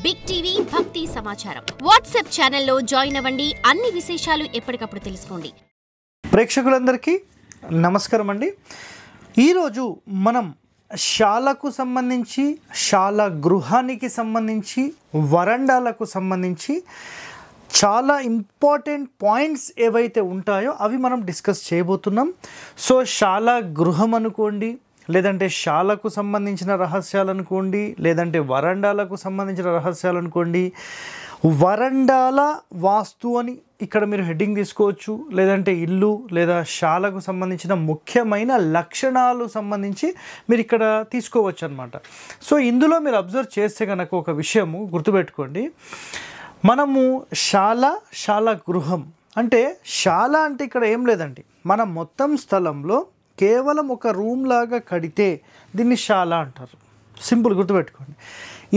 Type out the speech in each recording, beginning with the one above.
Big TV భక్తి సమాచారం WhatsApp ఛానల్లో జాయిన్ అవ్వండి. అన్ని విశేషాలు ఎప్పటికప్పుడు తెలుసుకోండి. ప్రేక్షకులందరికీ నమస్కారం అండి. ఈరోజు మనం శాలకు సంబంధించి, శాల గృహానికి సంబంధించి, వరండాలకు సంబంధించి చాలా ఇంపార్టెంట్ పాయింట్స్ ఏవైతే ఉంటాయో అవి మనం డిస్కస్ చేయబోతున్నాం. సో శాల గృహం అనుకోండి, లేదంటే శాలకు సంబంధించిన రహస్యాలు అనుకోండి, లేదంటే వరండాలకు సంబంధించిన రహస్యాలు అనుకోండి, వరండాల వాస్తు అని ఇక్కడ మీరు హెడ్డింగ్ తీసుకోవచ్చు, లేదంటే ఇల్లు లేదా శాలకు సంబంధించిన ముఖ్యమైన లక్షణాలు సంబంధించి మీరు ఇక్కడ తీసుకోవచ్చు అన్నమాట. సో ఇందులో మీరు అబ్జర్వ్ చేస్తే కనుక ఒక విషయము గుర్తుపెట్టుకోండి. మనము శాల గృహం అంటే శాల అంటే ఇక్కడ ఏం లేదండి, మన మొత్తం స్థలంలో కేవలం ఒక రూమ్ లాగా కడితే దీన్ని శాల అంటారు. సింపుల్ గుర్తుపెట్టుకోండి.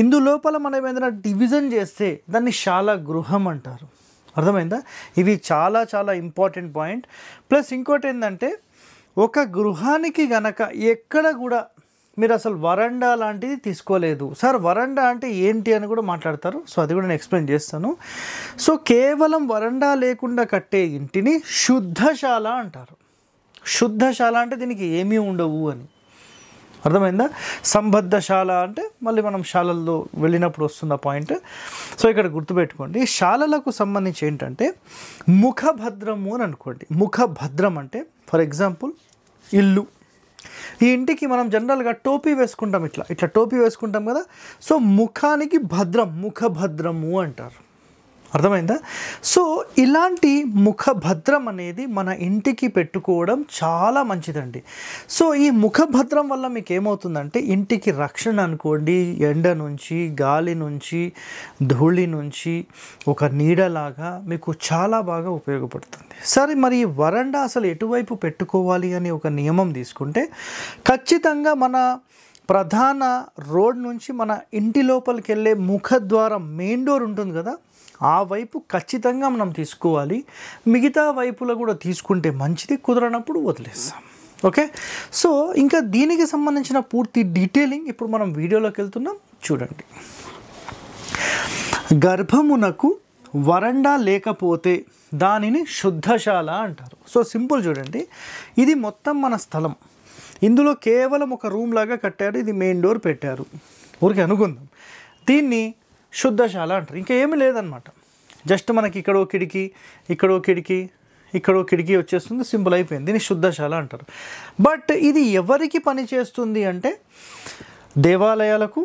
ఇందులోపల మనం ఏదైనా డివిజన్ చేస్తే దాన్ని శాల గృహం అంటారు. అర్థమైందా? ఇవి చాలా చాలా ఇంపార్టెంట్ పాయింట్. ప్లస్ ఇంకోటి ఏంటంటే, ఒక గృహానికి గనక ఎక్కడ కూడా మీరు అసలు వరండా లాంటిది తీసుకోలేదు. సార్ వరండా అంటే ఏంటి అని కూడా మాట్లాడతారు. సో అది కూడా నేను ఎక్స్ప్లెయిన్ చేస్తాను. సో కేవలం వరండా లేకుండా కట్టే ఇంటిని శుద్ధశాల అంటారు. శుద్ధశాల అంటే దీనికి ఏమీ ఉండవు అని. అర్థమైందా? సంబద్ధశాల అంటే మళ్ళీ మనం శాలల్లో వెళ్ళినప్పుడు వస్తున్న పాయింట్. సో ఇక్కడ గుర్తుపెట్టుకోండి, శాలలకు సంబంధించి ఏంటంటే ముఖభద్రము అని అనుకోండి. ముఖభద్రం అంటే ఫర్ ఎగ్జాంపుల్ ఇల్లు. ఈ ఇంటికి మనం జనరల్గా టోపీ వేసుకుంటాం, ఇట్లా టోపీ వేసుకుంటాం కదా. సో ముఖానికి భద్రం, ముఖభద్రము అంటారు. అర్థమైందా? సో ఇలాంటి ముఖభద్రం అనేది మన ఇంటికి పెట్టుకోవడం చాలా మంచిదండి. సో ఈ ముఖభద్రం వల్ల మీకు ఏమవుతుందంటే ఇంటికి రక్షణ అనుకోండి, ఎండ నుంచి, గాలి నుంచి, ధూళి నుంచి ఒక నీడలాగా మీకు చాలా బాగా ఉపయోగపడుతుంది. సరే, మరి ఈ వరండా అసలు ఎటువైపు పెట్టుకోవాలి అని ఒక నియమం తీసుకుంటే ఖచ్చితంగా మన ప్రధాన రోడ్ నుంచి మన ఇంటి లోపలికి వెళ్ళే ముఖద్వారం, మెయిన్ డోర్ ఉంటుంది కదా, ఆ వైపు ఖచ్చితంగా మనం తీసుకోవాలి. మిగతా వైపులో కూడా తీసుకుంటే మంచిది, కుదరనప్పుడు వదిలేస్తాం. ఓకే. సో ఇంకా దీనికి సంబంధించిన పూర్తి డీటెయిలింగ్ ఇప్పుడు మనం వీడియోలోకి వెళ్తున్నాం, చూడండి. గర్భమునకు వరండా లేకపోతే దానిని శుద్ధశాల అంటారు. సో సింపుల్ చూడండి, ఇది మొత్తం మన స్థలం. ఇందులో కేవలం ఒక రూమ్ లాగా కట్టారు, ఇది మెయిన్ డోర్ పెట్టారు, ఊరికి అనుకుందాం. దీన్ని శుద్ధశాల అంటారు. ఇంకా ఏమీ లేదనమాట. జస్ట్ మనకి ఇక్కడో కిటికీ, ఇక్కడో కిటికీ, ఇక్కడో కిటికీ వచ్చేస్తుంది, సింపుల్ అయిపోయింది. దీన్ని శుద్ధశాల అంటారు. బట్ ఇది ఎవరికి పని చేస్తుంది అంటే దేవాలయాలకు,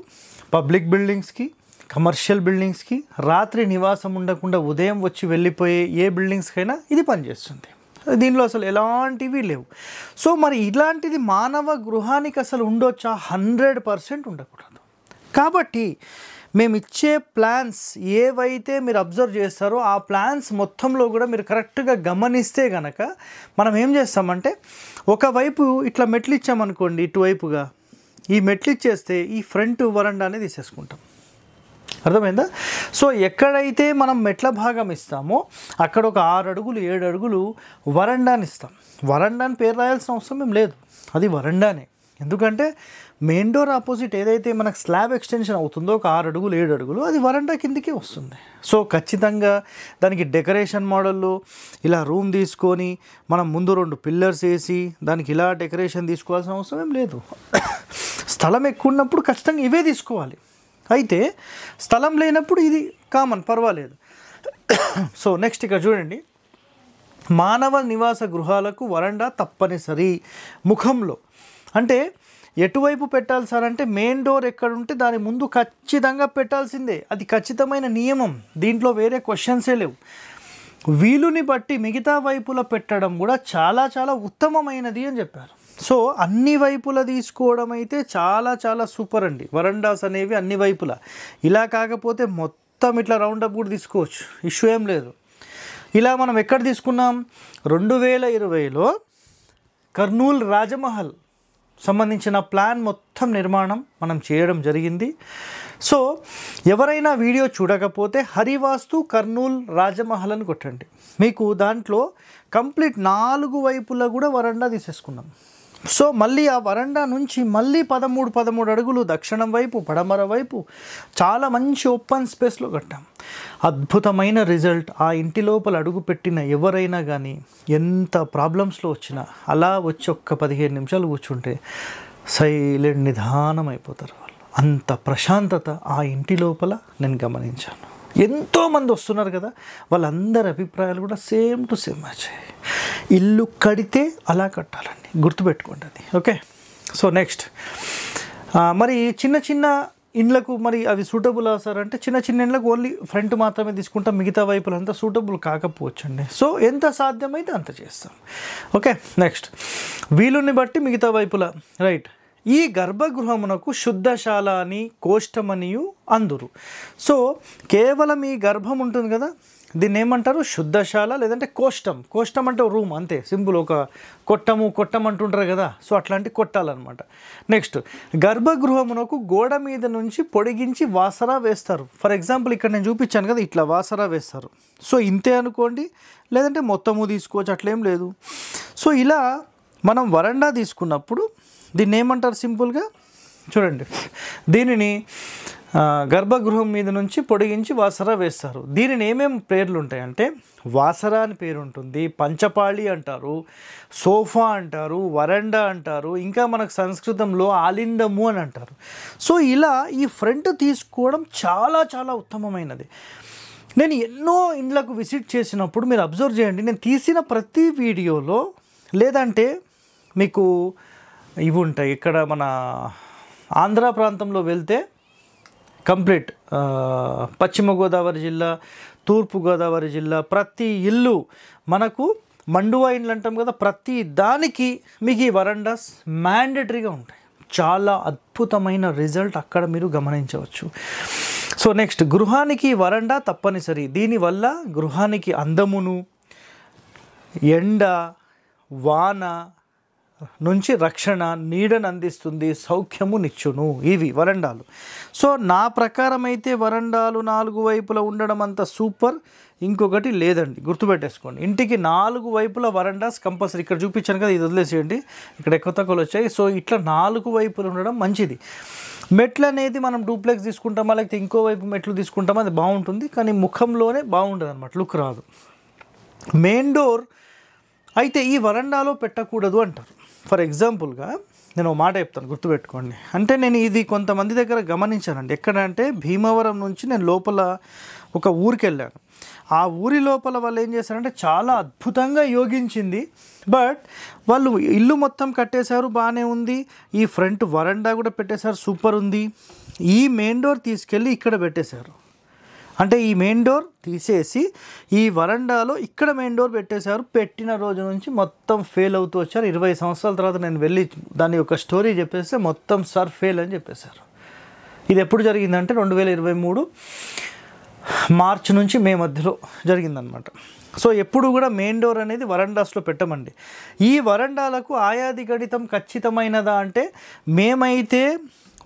పబ్లిక్ బిల్డింగ్స్కి, కమర్షియల్ బిల్డింగ్స్కి, రాత్రి నివాసం ఉండకుండా ఉదయం వచ్చి వెళ్ళిపోయే ఏ బిల్డింగ్స్కైనా ఇది పనిచేస్తుంది. దీనిలో అసలు ఎలాంటివి లేవు. సో మరి ఇలాంటిది మానవ గృహానికి అసలు ఉండొచ్చా? 100% ఉండకూడదు. కాబట్టి మేము ఇచ్చే ప్లాన్స్ ఏవైతే మీరు అబ్జర్వ్ చేస్తారో ఆ ప్లాన్స్ మొత్తంలో కూడా మీరు కరెక్ట్గా గమనిస్తే కనుక మనం ఏం చేస్తామంటే, ఒకవైపు ఇట్లా మెట్లు ఇచ్చామనుకోండి, ఇటువైపుగా ఈ మెట్లు ఇచ్చేస్తే ఈ ఫ్రంట్ వరండాని తీసేసుకుంటాం. అర్థమైందా? సో ఎక్కడైతే మనం మెట్ల భాగం ఇస్తామో అక్కడ ఒక 6 అడుగులు 7 అడుగులు వరండాని ఇస్తాం. వరండాని పేరు రాయాల్సిన అవసరం ఏం లేదు, అది వరండానే. ఎందుకంటే మెయిన్ డోర్ ఆపోజిట్ ఏదైతే మనకు స్లాబ్ ఎక్స్టెన్షన్ అవుతుందో ఒక 6 అడుగులు 7 అడుగులు, అది వరండా కిందికి వస్తుంది. సో ఖచ్చితంగా దానికి డెకరేషన్ మోడల్లో ఇలా రూమ్ తీసుకొని మనం ముందు 2 పిల్లర్స్ వేసి దానికి ఇలా డెకరేషన్ తీసుకోవాల్సిన అవసరం ఏం లేదు. స్థలం ఎక్కువ ఉన్నప్పుడు ఖచ్చితంగా ఇవే తీసుకోవాలి. అయితే స్థలం లేనప్పుడు ఇది కామన్, పర్వాలేదు. సో నెక్స్ట్ ఇక్కడ చూడండి, మానవ నివాస గృహాలకు వరండా తప్పనిసరి. ముఖంలో అంటే ఎటువైపు పెట్టాలి సార్ అంటే మెయిన్ డోర్ ఎక్కడుంటే దాని ముందు ఖచ్చితంగా పెట్టాల్సిందే, అది ఖచ్చితమైన నియమం. దీంట్లో వేరే క్వశ్చన్సే లేవు. వీలుని బట్టి మిగతా వైపుల పెట్టడం కూడా చాలా చాలా ఉత్తమమైనది అని చెప్పారు. సో అన్ని వైపులా తీసుకోవడం అయితే చాలా చాలా సూపర్ అండి. వరండాస్ అనేవి అన్ని వైపులా, ఇలా కాకపోతే మొత్తం ఇట్లా రౌండప్ కూడా తీసుకోవచ్చు, ఇష్యూ ఏం లేదు. ఇలా మనం ఎక్కడ తీసుకున్నాం? 2020లో కర్నూలు రాజమహల్ సంబంధించిన ప్లాన్ మొత్తం నిర్మాణం మనం చేయడం జరిగింది. సో ఎవరైనా వీడియో చూడకపోతే హరివాస్తు కర్నూలు రాజమహల్ అని కొట్టండి, మీకు దాంట్లో కంప్లీట్ 4 వైపులా కూడా వరండా తీసేసుకున్నాం. సో మళ్ళీ ఆ వరండా నుంచి మళ్ళీ 13 అడుగులు దక్షిణం వైపు పడమర వైపు చాలా మంచి ఓపెన్ స్పేస్లో కట్టాం. అద్భుతమైన రిజల్ట్. ఆ ఇంటి లోపల అడుగు పెట్టిన ఎవరైనా కానీ ఎంత ప్రాబ్లమ్స్లో వచ్చినా అలా వచ్చి ఒక్క 15 నిమిషాలు కూర్చుంటే సైలెంట్ నిదానం అయిపోతారు వాళ్ళు. అంత ప్రశాంతత ఆ ఇంటి లోపల నేను గమనించాను. ఎంతోమంది వస్తున్నారు కదా, వాళ్ళందరి అభిప్రాయాలు కూడా సేమ్ టు సేమ్ వచ్చాయి. ఇల్లు కడితే అలా కట్టాలండి, గుర్తుపెట్టుకోండి అది. ఓకే, సో నెక్స్ట్ మరి చిన్న చిన్న ఇండ్లకు మరి అవి సూటబుల్ సార్ అంటే చిన్న చిన్న ఇండ్లకు ఓన్లీ ఫ్రంట్ మాత్రమే తీసుకుంటాం, మిగతా వైపులంతా సూటబుల్ కాకపోవచ్చండి. సో ఎంత సాధ్యమైతే అంత చేస్తాం. ఓకే, నెక్స్ట్ వీలుని బట్టి మిగతా వైపుల రైట్. ఈ గర్భగృహమునకు శుద్ధశాల అని కోష్టమనియు అందురు. సో కేవలం ఈ గర్భం ఉంటుంది కదా, దీన్ని ఏమంటారు? శుద్ధశాల లేదంటే కోష్టం. కోష్టం అంటే రూమ్ అంతే, సింపుల్. ఒక కొట్టం అంటుంటారు కదా, సో అట్లాంటి కొట్టాలన్నమాట. నెక్స్ట్ గర్భగృహమునకు గోడ మీద నుంచి పొడిగించి వాసరా వేస్తారు. ఫర్ ఎగ్జాంపుల్ ఇక్కడ నేను చూపించాను కదా, ఇట్లా వాసరా వేస్తారు. సో ఇంతే అనుకోండి, లేదంటే మొత్తము తీసుకోవచ్చు, అట్లేం లేదు. సో ఇలా మనం వరండా తీసుకున్నప్పుడు దీన్ని ఏమంటారు? సింపుల్గా చూడండి, దీనిని గర్భగృహం మీద నుంచి పొడిగించి వాసరా వేస్తారు. దీనిని ఏమేమి పేర్లు ఉంటాయంటే వాసరా అని పేరు ఉంటుంది, పంచపాళి అంటారు, సోఫా అంటారు, వరండా అంటారు, ఇంకా మనకు సంస్కృతంలో ఆలిందము అని అంటారు. సో ఇలా ఈ ఫ్రంట్ తీసుకోవడం చాలా చాలా ఉత్తమమైనది. నేను ఎన్నో ఇండ్లకు విజిట్ చేసినప్పుడు మీరు అబ్జర్వ్ చేయండి, నేను తీసిన ప్రతి వీడియోలో లేదంటే మీకు ఇవి ఉంటాయి. ఇక్కడ మన ఆంధ్ర ప్రాంతంలో వెళ్తే కంప్లీట్ పశ్చిమ గోదావరి జిల్లా, తూర్పు గోదావరి జిల్లా, ప్రతి ఇల్లు మనకు మండువా ఇండ్లు అంటాం కదా, ప్రతి దానికి మీకు ఈ వరండాస్ మ్యాండేటరీగా ఉంటాయి. చాలా అద్భుతమైన రిజల్ట్ అక్కడ మీరు గమనించవచ్చు. సో నెక్స్ట్ గృహానికి వరండా తప్పనిసరి. దీనివల్ల గృహానికి అందమును, ఎండ, వాన నుంచి రక్షణ, నీడను అందిస్తుంది, సౌఖ్యము నిచ్చును. ఇవి వరండాలు. సో నా ప్రకారం అయితే వరండాలు 4 వైపులా ఉండడం అంత సూపర్ ఇంకొకటి లేదండి, గుర్తుపెట్టేసుకోండి. ఇంటికి 4 వైపుల వరండాస్ కంపల్సరీ. ఇక్కడ చూపించాను కదా, ఇది వదిలేసేయండి, ఇక్కడ ఎక్కువ తక్కువలు వచ్చాయి. సో ఇట్లా 4 వైపులు ఉండడం మంచిది. మెట్లు అనేది మనం డూప్లెక్స్ తీసుకుంటామా లేకపోతే ఇంకో వైపు మెట్లు తీసుకుంటామా అది బాగుంటుంది, కానీ ముఖంలోనే బాగుంటుంది అనమాట, లుక్ రాదు. మెయిన్ డోర్ అయితే ఈ వరండాలో పెట్టకూడదు అంటారు. ఫర్ ఎగ్జాంపుల్గా నేను ఒక మాట చెప్తాను, గుర్తుపెట్టుకోండి. అంటే నేను ఇది కొంతమంది దగ్గర గమనించానండి. ఎక్కడ అంటే భీమవరం నుంచి నేను లోపల ఒక ఊరికి వెళ్ళాను. ఆ ఊరి లోపల వాళ్ళు ఏం చేశారంటే చాలా అద్భుతంగా యోగించింది. బట్ వాళ్ళు ఇల్లు మొత్తం కట్టేశారు, బాగానే ఉంది. ఈ ఫ్రంట్ వరండా కూడా పెట్టేశారు, సూపర్ ఉంది. ఈ మెయిన్ డోర్ తీసుకెళ్ళి ఇక్కడ పెట్టేశారు. అంటే ఈ మెయిన్ డోర్ తీసేసి ఈ వరండాలో ఇక్కడ మెయిన్ డోర్ పెట్టేశారు. పెట్టిన రోజు నుంచి మొత్తం ఫెయిల్ అవుతూ వచ్చారు. 20 సంవత్సరాల తర్వాత నేను వెళ్ళి దాని యొక్క స్టోరీ చెప్పేస్తే మొత్తం సార్ ఫెయిల్ అని చెప్పేశారు. ఇది ఎప్పుడు జరిగిందంటే 2023 మార్చి నుంచి మే మధ్యలో జరిగిందనమాట. సో ఎప్పుడు కూడా మెయిన్ డోర్ అనేది వరండాస్లో పెట్టమండి. ఈ వరండాలకు ఆయాది గణితం ఖచ్చితమైనదా అంటే మేమైతే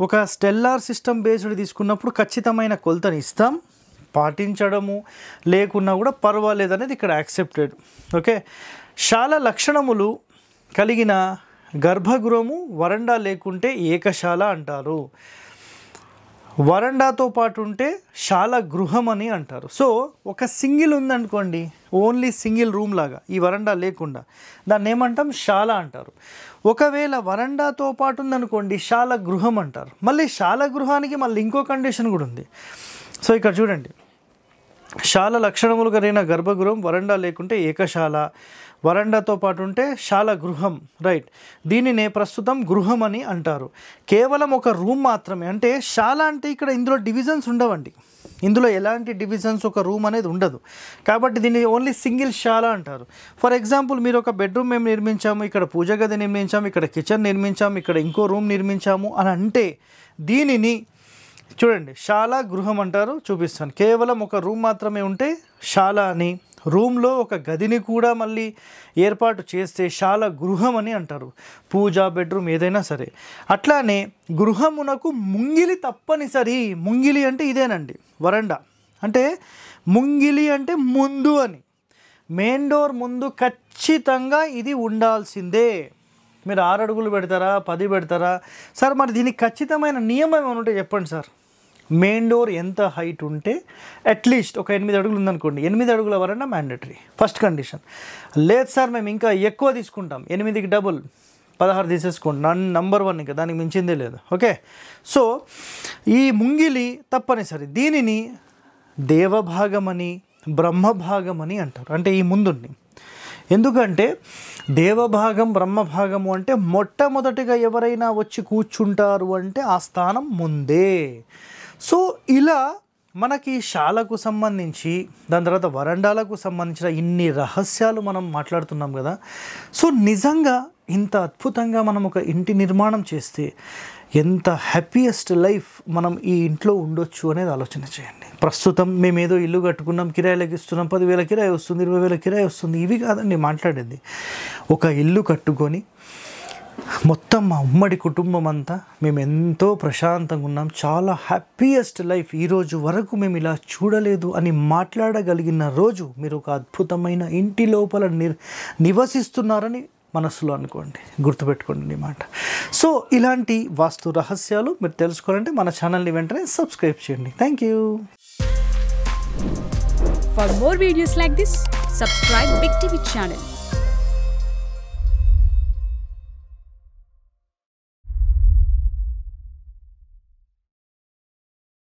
ఒక స్టెల్లార్ సిస్టమ్ బేస్డ్ తీసుకున్నప్పుడు ఖచ్చితమైన కొలతని ఇస్తాం, పాటించడము లేకున్నా కూడా పర్వాలేదు అనేది ఇక్కడ యాక్సెప్టెడ్. ఓకే, శాల లక్షణములు కలిగిన గర్భగృహము వరండా లేకుంటే ఏకశాల అంటారు. వరండాతో పాటు ఉంటే శాల గృహం అని అంటారు. సో ఒక సింగిల్ ఉందనుకోండి, ఓన్లీ సింగిల్ రూమ్ లాగా, ఈ వరండా లేకుండా, దాన్ని ఏమంటాం? శాల అంటారు. ఒకవేళ వరండాతో పాటు ఉందనుకోండి, శాల గృహం అంటారు. మళ్ళీ శాల గృహానికి మళ్ళీ ఇంకో కండిషన్ కూడా ఉంది. సో ఇక్కడ చూడండి, శాల లక్షణములు కలిగిన గర్భగృహం వరండా లేకుంటే ఏకశాల, వరండాతో పాటు ఉంటే శాల గృహం. రైట్, దీనినే ప్రస్తుతం గృహం అని అంటారు. కేవలం ఒక రూమ్ మాత్రమే. అంటే శాల అంటే ఇక్కడ ఇందులో డివిజన్స్ ఉండవండి, ఇందులో ఎలాంటి డివిజన్స్ ఒక రూమ్ అనేది ఉండదు. కాబట్టి దీన్ని ఓన్లీ సింగిల్ శాల అంటారు. ఫర్ ఎగ్జాంపుల్ మీరు ఒక బెడ్రూమ్ మేము నిర్మించాము, ఇక్కడ పూజ గది నిర్మించాము, ఇక్కడ కిచెన్ నిర్మించాము, ఇక్కడ ఇంకో రూమ్ నిర్మించాము అని అంటే దీనిని చూడండి శాల గృహం అంటారు. చూపిస్తాను. కేవలం ఒక రూమ్ మాత్రమే ఉంటే శాల అని, రూమ్లో ఒక గదిని కూడా మళ్ళీ ఏర్పాటు చేస్తే శాల గృహం అని అంటారు. పూజ, బెడ్రూమ్ ఏదైనా సరే. అట్లానే గృహమునకు ముంగిలి తప్పనిసరి. ముంగిలి అంటే ఇదేనండి, వరండా అంటే ముంగిలి అంటే ముందు అని. మెయిన్ డోర్ ముందు ఖచ్చితంగా ఇది ఉండాల్సిందే. మీరు 6 అడుగులు పెడతారా 10 పెడతారా సార్? మరి దీనికి ఖచ్చితమైన నియమం ఏమైనా ఉంటే చెప్పండి సార్. మెయిన్ డోర్ ఎంత హైట్ ఉంటే అట్లీస్ట్ ఒక 8 అడుగులు ఉందనుకోండి, 8 అడుగుల వరన్నా మ్యాండేటరీ ఫస్ట్ కండిషన్. లేదు సార్ మేము ఇంకా ఎక్కువ తీసుకుంటాం, 8కి డబుల్ 16 తీసేసుకోండి, నంబర్ 1, ఇంకా దానికి మించిందే లేదు. ఓకే, సో ఈ ముంగిలి తప్పనిసరి. దీనిని దేవభాగమని బ్రహ్మభాగమని అంటారు, అంటే ఈ ముందుని. ఎందుకంటే దేవభాగం బ్రహ్మభాగము అంటే మొట్టమొదటిగా ఎవరైనా వచ్చి కూర్చుంటారు అంటే ఆ స్థానం ముందే. సో ఇలా మనకి శాలకు సంబంధించి, దాని తర్వాత వరండాలకు సంబంధించిన ఇన్ని రహస్యాలు మనం మాట్లాడుతున్నాం కదా. సో నిజంగా ఇంత అద్భుతంగా మనం ఒక ఇంటి నిర్మాణం చేస్తే ఎంత హ్యాపీయెస్ట్ లైఫ్ మనం ఈ ఇంట్లో ఉండొచ్చు అనేది ఆలోచన చేయండి. ప్రస్తుతం మేము ఏదో ఇల్లు కట్టుకున్నాం, కిరాయిలకు ఇస్తున్నాం, 10,000 కిరాయి వస్తుంది, 20,000 కిరాయి వస్తుంది, ఇవి కాదండి మాట్లాడేది. ఒక ఇల్లు కట్టుకొని మొత్తం మా ఉమ్మడి కుటుంబం అంతా మేము ఎంతో ప్రశాంతంగా ఉన్నాం, చాలా హ్యాపీయెస్ట్ లైఫ్ ఈరోజు వరకు మేము ఇలా చూడలేదు అని మాట్లాడగలిగిన రోజు మీరు ఒక అద్భుతమైన ఇంటి లోపల నివసిస్తున్నారని మనసులో అనుకోండి, గుర్తుపెట్టుకోండి ఈ మాట. సో ఇలాంటి వాస్తు రహస్యాలు మీరు తెలుసుకోవాలంటే మన ఛానల్ని వెంటనే సబ్స్క్రైబ్ చేయండి. Thank you. For more videos like this, subscribe Big TV channel.